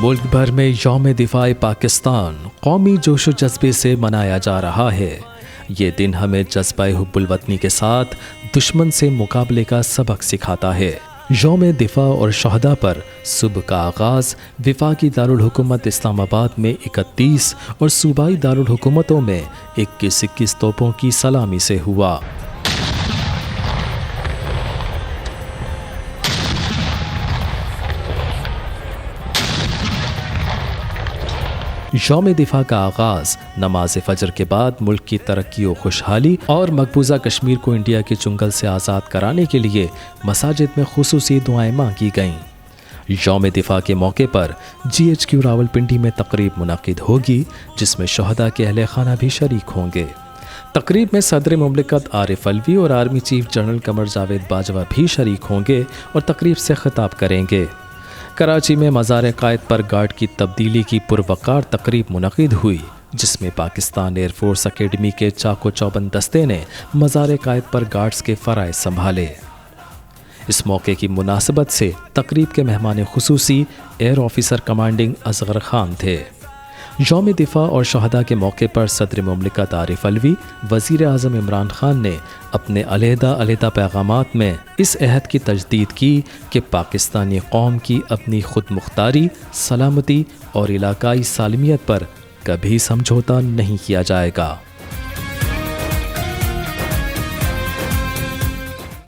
ملک بھر میں یوم دفاع پاکستان قومی جوش و جذبے سے منایا جا رہا ہے۔ یہ دن ہمیں جذبہ حب الوطنی کے ساتھ دشمن سے مقابلے کا سبق سکھاتا ہے۔ یوم دفاع اور شہداء پر صبح کا آغاز وفاقی دارالحکومت اسلام آباد میں 31 اور صوبائی دارالحکومتوں میں 21 توپوں کی سلامی سے ہوا۔ یوم دفاع کا آغاز نماز فجر کے بعد ملک کی ترقی و خوشحالی اور مقبوضہ کشمیر کو انڈیا کے چنگل سے آزاد کرانے کے لیے مساجد میں خصوصی دعائیں مانگی گئیں۔ یوم دفاع کے موقع پر GHQ راولپنڈی میں تقریب منعقد ہوگی جس میں شہداء کے اہل خانہ بھی شریک ہوں گے۔ تقریب میں صدر مملکت عارف علوی اور army chief general Qamar Javed Bajwa بھی شریک ہوں گے اور تقریب سے خطاب کریں گے۔ کراچی میں مزار قائد پر گارڈ کی تبدیلی کی پروقار تقریب منعقد ہوئی جس میں پاکستان ایئر فورس اکیڈمی کے چاق و چوبند دستے نے مزار قائد پر گارڈز کے فرائض سنبھالے۔ اس موقع کی مناسبت سے تقریب کے مہمان خصوصی air officer commanding Asghar Khan تھے۔ یوم دفاع اور شہداء کے موقع پر صدر مملکت عارف علوی، وزیر اعظم عمران خان نے اپنے علیحدہ پیغامات میں اس عہد کی تجدید کی کہ پاکستانی قوم کی اپنی خود مختاری، سلامتی اور علاقائی سالمیت پر کبھی سمجھوتا نہیں کیا جائے گا۔